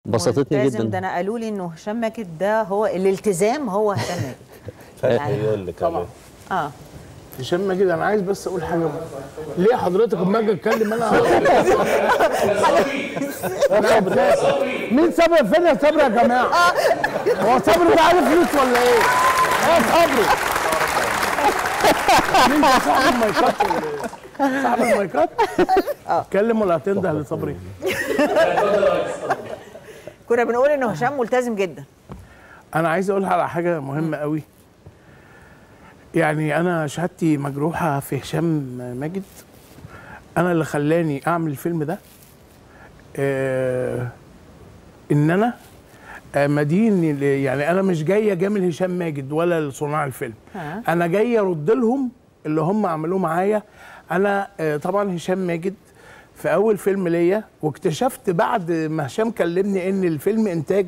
بسطتني جدا. ده انا قالوا لي انه هشام ماجد ده هو الالتزام، هو هشام ماجد. فتحي يقول لك طبعا. هشام ماجد. انا عايز بس اقول حاجه. ليه حضرتك اما اجي اتكلم انا مين صبري؟ فين يا صبري يا جماعه؟ هو صبري ده عارف فلوس ولا ايه؟ صبري مين ده؟ صاحب المايكات ولا ايه؟ صاحب المايكات؟ اتكلم ولا هتنده لصبري؟ كنا بنقول انه هشام ملتزم جدا. انا عايز اقول على حاجه مهمه قوي. يعني انا شهادتي مجروحه في هشام ماجد. انا اللي خلاني اعمل الفيلم ده ان انا مدين. يعني انا مش جاي اجامل هشام ماجد ولا لصناع الفيلم. انا جاي ارد لهم اللي هم عملوه معايا. انا طبعا هشام ماجد في اول فيلم ليا، واكتشفت بعد ما هشام كلمني ان الفيلم انتاج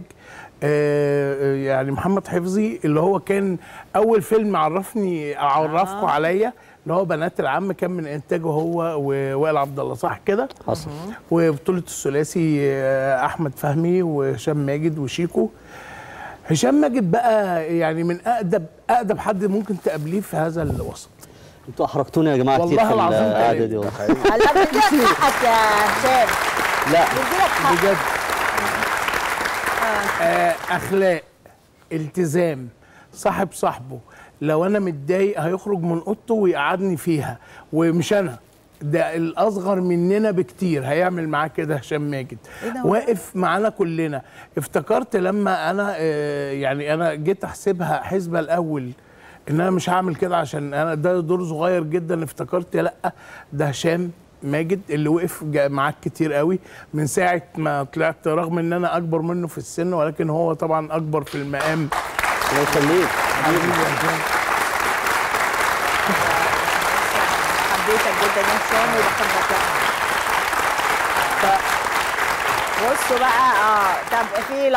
يعني محمد حفظي، اللي هو كان اول فيلم عرفكم عليا، اللي هو بنات العم، كان من انتاجه هو ووائل عبد الله، صح كده؟ حصل. وبطولة الثلاثي احمد فهمي وهشام ماجد وشيكو. هشام ماجد بقى يعني من اقدم حد ممكن تقابليه في هذا الوسط. انتوا احرجتوني يا جماعه كتير في القعده دي والله. لا بديلك حقك يا هشام. لا بجد. اخلاق، التزام، صاحبه. لو انا متضايق هيخرج من اوضته ويقعدني فيها، ومش انا ده الاصغر مننا بكتير هيعمل معاه كده. هشام ماجد واقف معانا كلنا. افتكرت لما انا يعني انا جيت احسبها حسبه الاول ان انا مش هعمل كده عشان انا ده دور صغير جدا. افتكرت لا، ده هشام ماجد اللي وقف معاك كتير قوي من ساعه ما طلعت، رغم ان انا اكبر منه في السن، ولكن هو طبعا اكبر في المقام. الله يخليك حبيبي يا هشام. حبيتك جدا يا هشام وبحبك. بصوا بقى طب في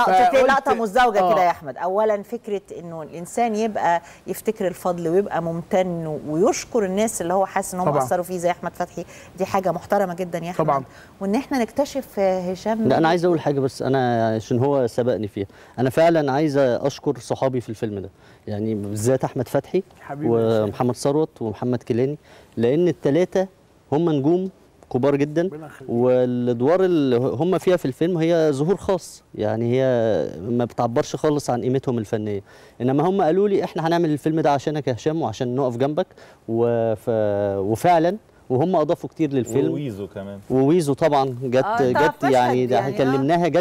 لقطه مزدوجه كده يا احمد. اولا فكره انه الانسان يبقى يفتكر الفضل ويبقى ممتن ويشكر الناس اللي هو حاسس ان هم اثروا فيه زي احمد فتحي، دي حاجه محترمه جدا يا احمد. طبعا. وان احنا نكتشف هشام. لا انا عايز اقول حاجه بس، انا عشان هو سبقني فيها. انا فعلا عايز اشكر صحابي في الفيلم ده، يعني بالذات احمد فتحي ومحمد ثروت ومحمد كيلاني، لان الثلاثه هم نجوم كبار جدا، والادوار اللي هم فيها في الفيلم هي ظهور خاص، يعني هي ما بتعبرش خالص عن قيمتهم الفنيه. انما هم قالوا لي احنا هنعمل الفيلم ده عشانك يا هشام وعشان نقف جنبك، وفعلا وهم اضافوا كتير للفيلم. وويزو كمان. وويزو طبعا جت يعني كلمناها جت